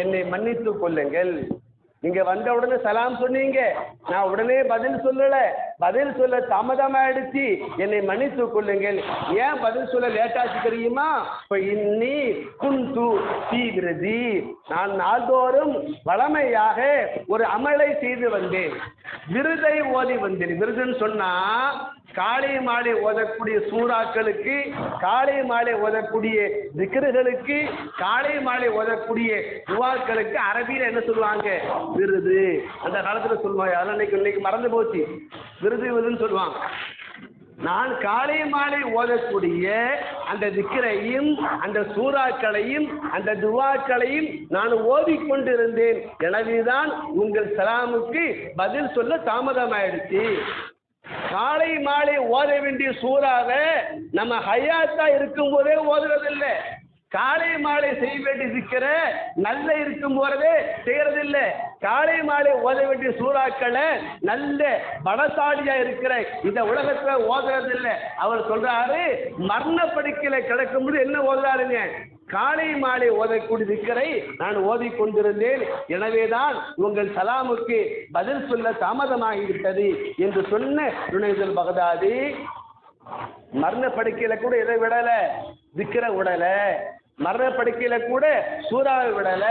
Speaker 1: என்னை மன்னித்து கொள்ளுங்கள். நீங்க வந்த உடனே சலாம் சொன்னீங்க, நான் உடனே பதில் சொல்லல, பதில் சொல்ல தாமதமாயிடுச்சு, என்னை மன்னித்து கொள்ளுங்கள். ஏன் பதில் சொல்ல லேட்டாச்சு தெரியுமா? இன்னி குந்து தீவிரதி, நான் நாள்தோறும் வளமையாக ஒரு அமலை செய்து வந்தேன், விருதை ஓதி வந்தேன். விருதுன்னு சொன்னா காலை மாலை ஓதக்கூடிய சூறாக்களுக்கு, காலை மாலை ஓதக்கூடிய திக்ருகளுக்கு, காலை மாலை ஓதக்கூடிய துவாக்களுக்கு அரபியில் என்ன சொல்லுவாங்க? விருது. அந்த காலத்தில் சொல்லுவாங்க, அதெல்லாம் இன்னைக்கு மறந்து போச்சு. விருதுன்னு சொல்லுவாங்க. நான் காலை மாலை ஓதக்கூடிய அந்த திக்ரையும் அந்த சூறாக்களையும் அந்த துவாக்களையும் நான் ஓதிக்கொண்டிருந்தேன். எனவேதான் உங்கள் சலாமுக்கு பதில் சொல்ல தாமதமாயிடுச்சு. காலை மாலை ஓத வேண்டிய சூறாவை நம்ம ஹயாத்தா இருக்கும் போதே ஓதுறதில்லை. காலை மாலை செய்ய வேண்டிய திக்கிற நல்ல இருக்கும் போதே செய்யறதில்லை. காலை மாலை ஓத வேண்டிய சூறாக்களை நல்ல பலசாலியா இருக்கிற இந்த உலகத்துல ஓதுறதில்லை. அவர் சொல்றாரு, மரணப்படுக்கையில கிடக்கும்போது என்ன ஓதுறாருங்க? காலை மாலை ஓதக்கூடிய திக்கரை நான் ஓதிக்கொண்டிருந்தேன், எனவேதான் உங்கள் சலாமுக்கு பதில் சொல்ல தாமதமாகிவிட்டது என்று சொன்ன ஜுனைதுல் பகதாதி மரணப்படுக்கையில கூட எதை விடல? திக்கரை விடல. மரணப்படுக்கையில கூட சூறாவை விடல.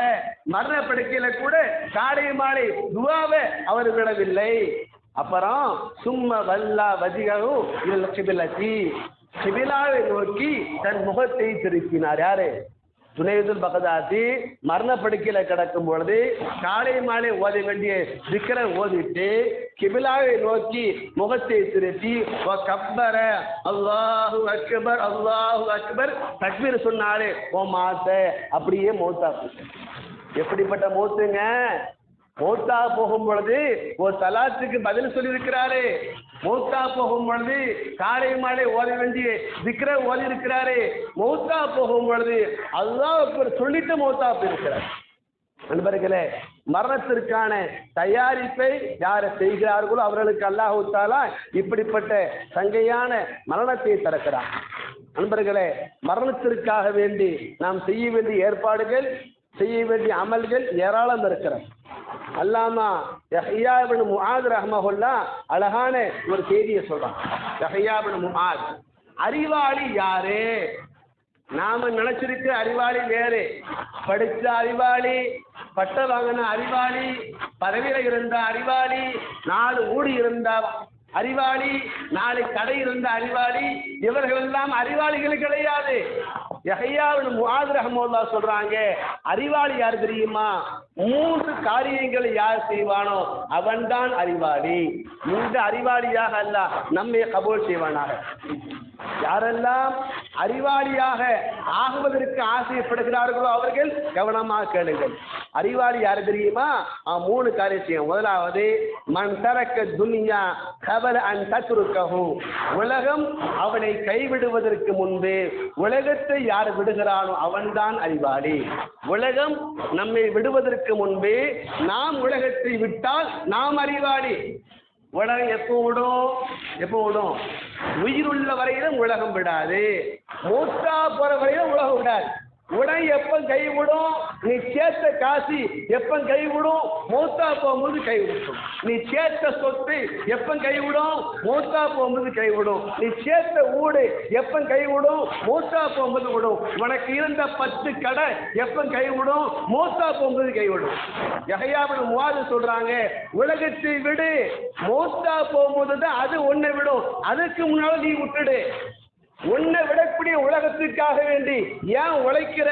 Speaker 1: மரணப்படுக்கையில கூட காலை மாலை துவாவை அவர் விடவில்லை. அப்புறம் சும்மா வல்லா வஜிகவும் இதில் கிபிலத்தி, கிபிலாவை நோக்கி தன் முகத்தை திருப்பினார். யாரு? ஜுனைதுல் பகதாதி மரணப்படுக்கையில கிடக்கும் பொழுது காலை மாலை ஓத வேண்டிய திக்ரை ஓதிட்டு கிபிலாவை நோக்கி முகத்தை திருப்பி கப்பர அல்லாஹு அக்பர் அல்லாஹு அக்பர் தக்பீர் சொன்னாரு. ஓ மாத்த அப்படியே மௌத்தா. எப்படிப்பட்ட மௌத்துங்க? மௌத்தா போகும் பொழுது ஒரு சலாத்துக்கு பதில் சொல்லியிருக்கிறாரு. மௌத்தா போகும் பொழுது காலை மாலை ஓத வேண்டிய திக்ரை ஓதி இருக்கிறாரு. மௌத்தா போகும் பொழுது அல்லாஹ் சொல்லிட்டு மௌத்தா போயிருக்கிறார். நண்பர்களே, மரணத்திற்கான தயாரிப்பை யாரை செய்கிறார்களோ அவர்களுக்கு அல்லாஹ் தஆலா இப்படிப்பட்ட சங்கையான மரணத்தை தருகிறார். நண்பர்களே, மரணத்திற்காக வேண்டி நாம் செய்ய வேண்டிய ஏற்பாடுகள், செய்ய வேண்டிய அமல்கள் ஏராளம் இருக்கிறது. அல்லாமா யஹ்யா இப்னு முஆத் ரஹ்மஹுல்லாஹ் அழகான ஒரு செய்தியை சொல்றான். யஹ்யா இப்னு முஆத், அறிவாளி யாரு? நாம நினைச்சிருக்க அறிவாளி வேறு. படிச்ச அறிவாளி, பட்ட வாங்கின அறிவாளி, பதவியில இருந்த அறிவாளி, 4 ஊடி இருந்த அறிவாளி, 4 கடை இருந்த அறிவாளி, இவர்கள் எல்லாம் அறிவாளிகள் கிடையாது. யஹ்யா இப்னு முஆத் ரஹ்மத்துல்லாஹ் சொல்றாங்க, அறிவாளி யார் தெரியுமா? 3 காரியங்களை யார் செய்வானோ அவன்தான் அறிவாளி. இந்த அறிவாளியாக அல்லாஹ் நம்மை கபூல் செய்வானாக. யாரெல்லாம் அறிவாளியாக ஆகுவதற்கு ஆசைப்படுகிறார்களோ அவர்கள் கவனமாக கேளுங்கள். அறிவாளி யாரு தெரியுமா? 3 காரியம் செய்யும். முதலாவது, மன் தரக்க துன்யா கபல அன் தத்ருக்கஹு, உலகம் அவனை கைவிடுவதற்கு முன்பே உலகத்தை யார் விடுகிறானோ அவன்தான் அறிவாளி. உலகம் நம்மை விடுவதற்கு முன்பே நாம் உலகத்தை விட்டால் நாம் அறிவாளி. உலகம் எப்போ விடும்? உயிருள்ள வரையிலும் உலகம் விடாது. மூத்தா போற வரையிலும் உலகம் விடாது. உடனே எப்ப கைவிடும்? நீ சேர்த்த காசி எப்ப கைவிடும்? மூத்தா போகும்போது கைவிடும். நீ சேர்த்த சொத்து எப்ப கைவிடும்? மூத்தா போகும்போது கைவிடும். நீ சேர்த்த ஊடு எப்ப கைவிடும்? மூத்தா போகும்போது விடும். உனக்கு இருந்த 10 கடை எப்ப கைவிடும்? மூத்தா போகும்போது கைவிடும். யஹ்யா இப்னு முஆத் சொல்றாங்க, உலகத்தை விடு, மூத்தா போகும்போது தான் அது உன்னை விடும். அதுக்கு முன்னால நீ விட்டுடு. உன்னை விடக்கூடிய உலகத்துக்காக வேண்டி ஏன் உழைக்கிற?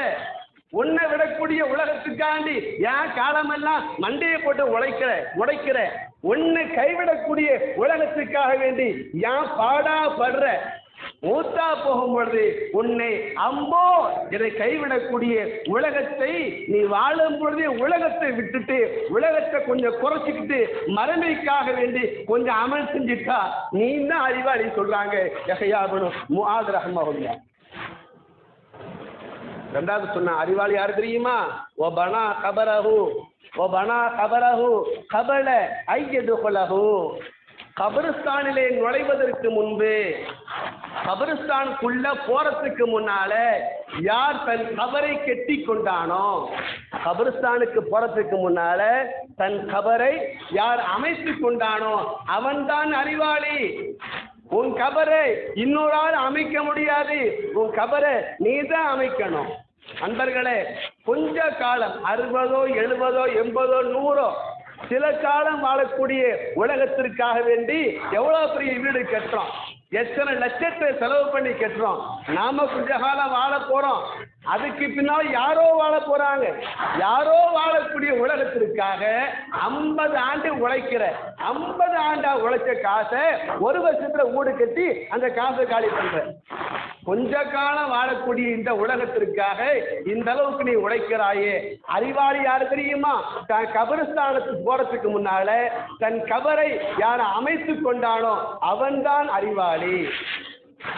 Speaker 1: உன்னை விடக்கூடிய உலகத்துக்காண்டி ஏன் காலமெல்லாம் மண்டையை போட்டு உடைக்கிற? உன்னை கைவிடக்கூடிய உலகத்துக்காக வேண்டி ஏன் பாடா படுற? மூத்தா போகும் பொழுது உன்னை அம்போ இதை கைவிடக்கூடிய உலகத்தை நீ வாழும் பொழுதே உலகத்தை விட்டுட்டு உலகத்தை கொஞ்சம் குறைச்சிக்கிட்டு மறுமைக்காக வேண்டி கொஞ்சம் அமல் செஞ்சுட்டா நீ தான் அறிவாளி சொல்றாங்க யஹ்யா இப்னு முஆத் ரஹ்மஹுல்லாஹ். ரெண்டாவது சொன்ன அறிவாளி யாரு தெரியுமா? வபனா கபரஹு கபல ஐயதுஹலஹு. கபரிஸ்தானிலே நுழைவதற்கு முன்பு, கபரிஸ்தானுக்குள்ள போறதுக்கு முன்னால யார் தன் கபரை கெட்டி கொண்டானோ, கபரிஸ்தானுக்கு போறதுக்கு முன்னால தன் கபரை யார் அமைத்து கொண்டானோ அவன்தான் அறிவாளி. உன் கபரை இன்னொரு ஆள் அமைக்க முடியாது, உன் கபரை நீ தான் அமைக்கணும். அன்பர்களே, கொஞ்ச காலம் 60, 70, 80, 100 சில காலம் வாழக்கூடிய உலகத்திற்காக வேண்டி எவ்வளவு பெரிய வீடு கட்டுறோம், எத்தனை லட்சத்தை செலவு பண்ணி கட்டுறோம். நாம கொஞ்ச காலம் வாழ போறோம், அதுக்கு பின்னால் யாரோ வாழ போறாங்க. யாரோ வாழக்கூடிய உலகத்திற்காக 50 ஆண்டு உழைக்கிற, 50 ஆண்டா உழைச்ச காசை ஒரு வருஷத்துல வீடு கட்டி அந்த காசை காலி பண்ற. கொஞ்ச காலம் வாழக்கூடிய இந்த உலகத்திற்காக இந்த அளவுக்கு நீ உழைக்கிறாயே, அறிவாளி யாரு தெரியுமா? தன் கபரிஸ்தானத்துக்கு போறதுக்கு முன்னால தன் கபரை யார் அமைத்து கொண்டானோ அவன்தான் அறிவாளி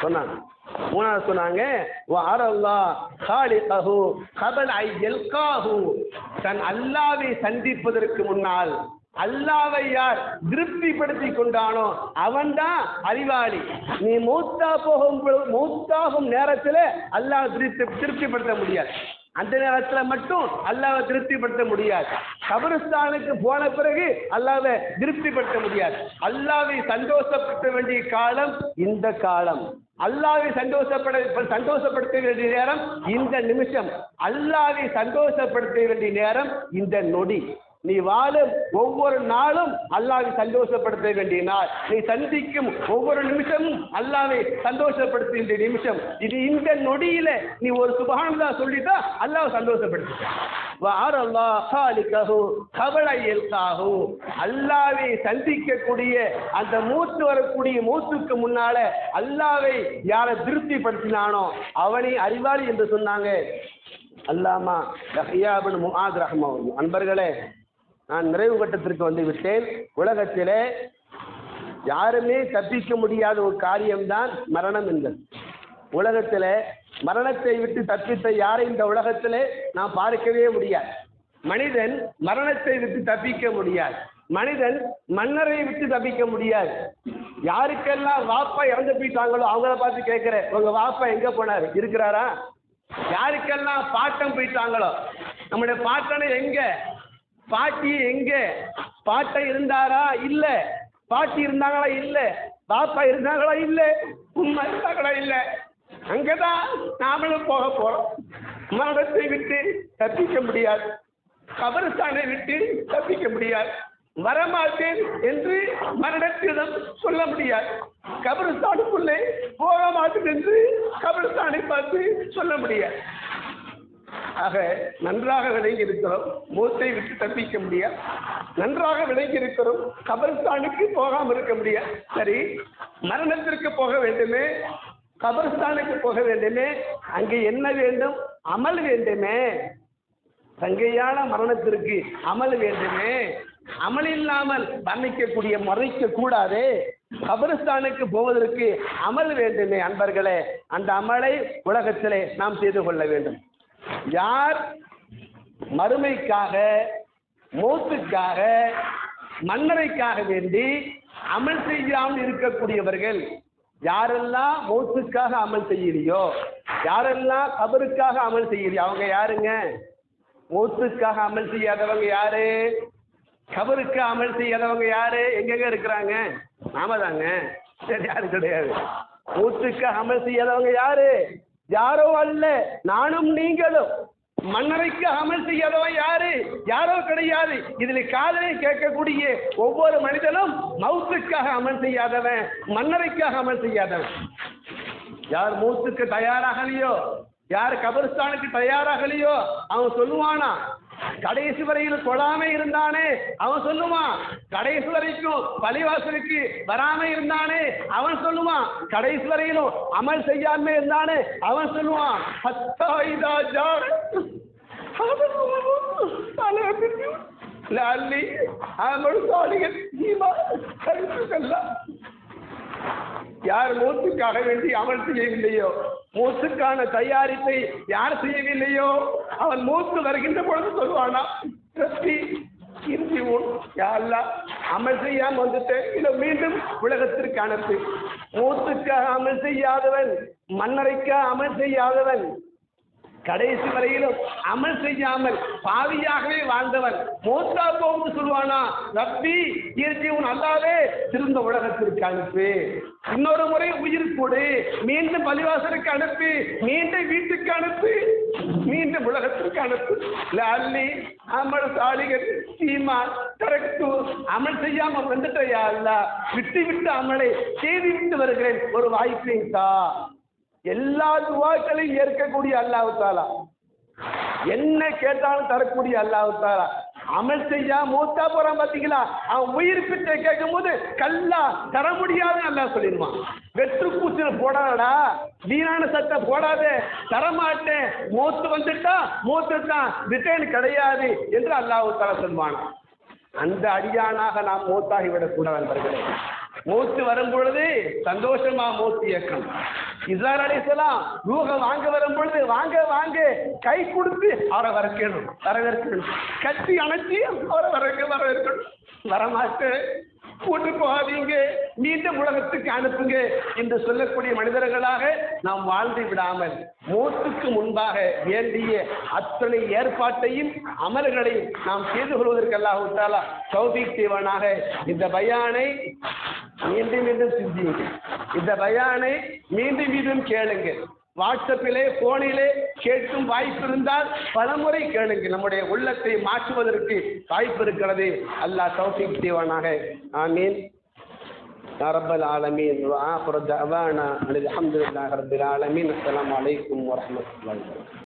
Speaker 1: சொன்னாங்க. மூணாவது சொன்னாங்க தன் அல்லாவை சந்திப்பதற்கு முன்னால் அல்லாவை யார் திருப்திப்படுத்தி கொண்டானோ அவன்தான் அறிவாளி. நீ மூத்தாகும் நேரத்தில் அல்லாஹ் திருப்திப்படுத்த முடியாது, அந்த நேரத்தில் மட்டும் அல்லாவை திருப்திப்படுத்த முடியாது. கபரிஸ்தானுக்கு போன பிறகு அல்லாவை திருப்திப்படுத்த முடியாது. அல்லாவை சந்தோஷப்படுத்த வேண்டிய காலம் இந்த காலம், அல்லாவை சந்தோஷப்படுத்த வேண்டிய நேரம் இந்த நிமிஷம், அல்லாவை சந்தோஷப்படுத்த வேண்டிய நேரம் இந்த நொடி. நீ வாழும் ஒவ்வொரு நாளும் அல்லாவை சந்தோஷப்படுத்த வேண்டிய நாள். நீ சந்திக்கும் ஒவ்வொரு நிமிஷமும் அல்லாவை சந்தோஷப்படுத்துகின்ற நிமிஷம் இது. இந்த நொடியில நீ ஒரு சுப்ஹானல்லாஹ் சொல்லிட்டா அல்லாஹ் சந்தோஷப்படுத்த. அல்லாவை சந்திக்கக்கூடிய அந்த மூத்து வரக்கூடிய மூத்துக்கு முன்னால அல்லாவை யாரை திருப்திப்படுத்தினானோ அவனை அறிவாளி என்று சொன்னாங்க அல்லாமா யஹ்யா இப்னு முஆத் ரஹ்மஹுல்லாஹ். அன்பர்களே, நான் நிறைவு கட்டத்திற்கு வந்து விட்டேன். உலகத்திலே யாருமே தப்பிக்க முடியாத ஒரு காரியம்தான் மரணம் என்பது. உலகத்தில் மரணத்தை விட்டு தப்பித்த யாரை இந்த உலகத்திலே நாம் பார்க்கவே முடியாது. மனிதன் மரணத்தை விட்டு தப்பிக்க முடியாது, மனிதன் மன்னரை விட்டு தப்பிக்க முடியாது. யாருக்கெல்லாம் வாப்பா இறந்து போயிட்டாங்களோ அவங்கள பார்த்து கேட்கிறேன், உங்க வாப்பா எங்க போனாரு, இருக்கிறாரா? யாருக்கெல்லாம் பாட்டம் போயிட்டாங்களோ, நம்முடைய பாட்டனை எங்க, பாட்டி எங்க, பாட்டை இருந்தாரா இல்ல, பாட்டி இருந்தாங்களா இல்ல, பாப்பா இருந்தாங்களா இல்ல, உம்மா இருந்தாங்களா இல்ல, அங்கதான் நாமளும் போக போறோம். மரணத்தை விட்டு தப்பிக்க முடியாது, கபரிஸ்தானை விட்டு தப்பிக்க முடியாது. வரமாட்டேன் என்று மரணத்திடம் சொல்ல முடியாது, கபரிஸ்தானுக்குள்ளே போக மாட்டேன் என்று கபரிஸ்தானை பார்த்து சொல்ல முடியாது. ஆக நன்றாக விளங்கி இருக்கிறோம், மூத்தை விட்டு தப்பிக்க முடியாது. நன்றாக விளங்கி இருக்கிறோம், கபரிஸ்தானுக்கு போகாமல் இருக்க முடியாது. சரி, மரணத்திற்கு போக வேண்டுமே, கபரிஸ்தானுக்கு போக வேண்டுமே, அங்கே என்ன வேண்டும்? அமல் வேண்டுமே. சங்கையான மரணத்திற்கு அமல் வேண்டுமே. அமல் இல்லாமல் மரணிக்கக்கூடிய மறைக்க கூடாதே. கபரிஸ்தானுக்கு போவதற்கு அமல் வேண்டுமே. அன்பர்களே, அந்த அமலை உலகத்திலே நாம் செய்து கொள்ள வேண்டும். யார் மறுமைக்காக, மௌத்துக்காக, மன்னரைக்காக வேண்டி அமல் செய்யாமல் இருக்கக்கூடியவர்கள், யாரெல்லாம் மௌத்துக்காக அமல் செய்யலையோ, யாரெல்லாம் கபருக்காக அமல் செய்யலையோ அவங்க யாருங்க? மௌத்துக்காக அமல் செய்யாதவங்க யாரு? கபருக்கு அமல் செய்யாதவங்க யாரு? எங்கெங்க இருக்கிறாங்க? நாம தாங்க, சரி, யாரு கிடையாது. மௌத்துக்காக அமல் செய்யாதவங்க யாரு? யாரோ அல்ல, நானும் நீங்களும். மன்னரைக்கு அமல் செய்யாதவன் யாரு? யாரோ கிடையாது. இதுல காதலை கேட்கக்கூடிய ஒவ்வொரு மனிதனும் மௌத்துக்காக அமல் செய்யாதவன், மன்னரைக்காக அமல் செய்யாதவன். யார் மௌத்துக்கு தயாராகலையோ, யார் கபரிஸ்தானுக்கு தயாராகலையோ அவன் சொல்லுவானா, கடைசி வரையில் தொழாம இருந்தானே அவன் சொல்லுவான். கடைசி வரைக்கும் பள்ளிவாசலுக்கு வராம இருந்தானே அவன் சொல்லுவான். கடைசி வரையிலும் அமல் செய்யாம இருந்தானே அவன் சொல்லுவான். ஹத்தா இதா ஜாஅ லஅல்லி அமல் சாலிஹன் ஃபீமா தரக்துகல்லா. யார் மூத்துக்காக வேண்டி அமல் செய்யவில்லையோ, மூத்துக்கான தயாரிப்பை யார் செய்யவில்லையோ, அவன் மூத்து வருகின்ற பொழுது சொல்லுவானா, ரப்பி இர்ஜிஊன், யா அல்லாஹ் அமல் செய்யாம வந்துட்டேன், இதை மீண்டும் உலகத்திற்கு அனுப்பு. மூத்துக்காக அமல் செய்யாதவன், மன்னரைக்காக அமல் செய்யாதவன், கடைசி வரையிலும் அமல் செய்யாமல் பாவியாகவே வாழ்ந்தவன் மூத்தா போகுது சொல்லுவானா, ரப்பி இர்ஜிஊன், அல்லாவே திரும்ப உலகத்திற்கு அனுப்பு, இன்னொரு முறை உயிர் கொடு, மீண்டும் பள்ளிவாசலுக்கு அனுப்பி, மீண்டும் வீட்டுக்கு அனுப்பி, மீண்டும் உலகத்திற்கு அனுப்பு. லஅல்லி அமல் சாலிஹன் ஃபீமா தரக்து, அமல் செய்யாம வந்துட்டயா அல்லாஹ், விட்டு விட்டு அமலை செய்து விட்டு வருகிறேன், ஒரு வாய்ப்பை தா. எல்லா துவாக்களையும் ஏற்கக்கூடிய அல்லாஹ் தஆலா, என்ன கேட்டாலும் தரக்கூடிய அல்லாஹ் தஆலா. அமல் செய்யா மூத்தா போறான் பாத்தீங்களா, அவன் உயிர் பிச்சை கேட்கும் போது கல்லா தர முடியாதுன்னு அல்லாஹ் சொல்லிடுவான். வெற்று பூச்சில போடாதடா, வீணான சட்டை போடாதே, தரமாட்டேன், மூத்து வந்துட்டா மூத்து தான், ரிட்டர்ன் கிடையாது என்று அல்லாஹ் தஆலா சொல்வான். அந்த அடியானாக நாம் மூத்தாகி விடக்கூடாது நண்பர்களே. மூத்து வரும் பொழுது சந்தோஷமா மூத்து இயக்கம். இஸ்ராயீல் அலைஹிஸ்ஸலாம் ரூஹ வாங்க வரும் பொழுது வாங்க வாங்க கை கொடுத்து அவரை வரவேற்கணும், கட்டி அணைச்சி அவரை வரவேற்கணும். வரமாட்டேன், கூட்டு போகாதீங்க, மீண்டும் உலகத்துக்கு அனுப்புங்க என்று சொல்லக்கூடிய மனிதர்களாக நாம் வாழ்ந்து விடாமல் மூத்துக்கு முன்பாக வேண்டிய அத்தனை ஏற்பாட்டையும் அமல்களையும் நாம் செய்து கொள்வதற்கு அல்லாஹ் தஆலா தௌஃபீக் செய்வானாக. இந்த பயானை மீண்டும் மீண்டும் சிந்தியுங்க, இந்த பயானை மீண்டும் மீண்டும் கேளுங்க. வாட்ஸ்அப்பிலே போனிலே கேட்கும் வாய்ப்பு இருந்தால் பலமுறை கேளுங்க. நம்முடைய உள்ளத்தை மாற்றுவதற்கு வாய்ப்பு இருக்கிறது. அல்லாஹ் தௌஃபீக் செய்வானாக. ஆமீன் யா ரப்பல் ஆலமீன். வ ஆகிரு தஅவானா அல்ஹம்துலில்லாஹி ரப்பில் ஆலமீன். அஸ்ஸலாமு அலைக்கும் வ ரஹ்மத்துல்லாஹி வ பரகாத்துஹு.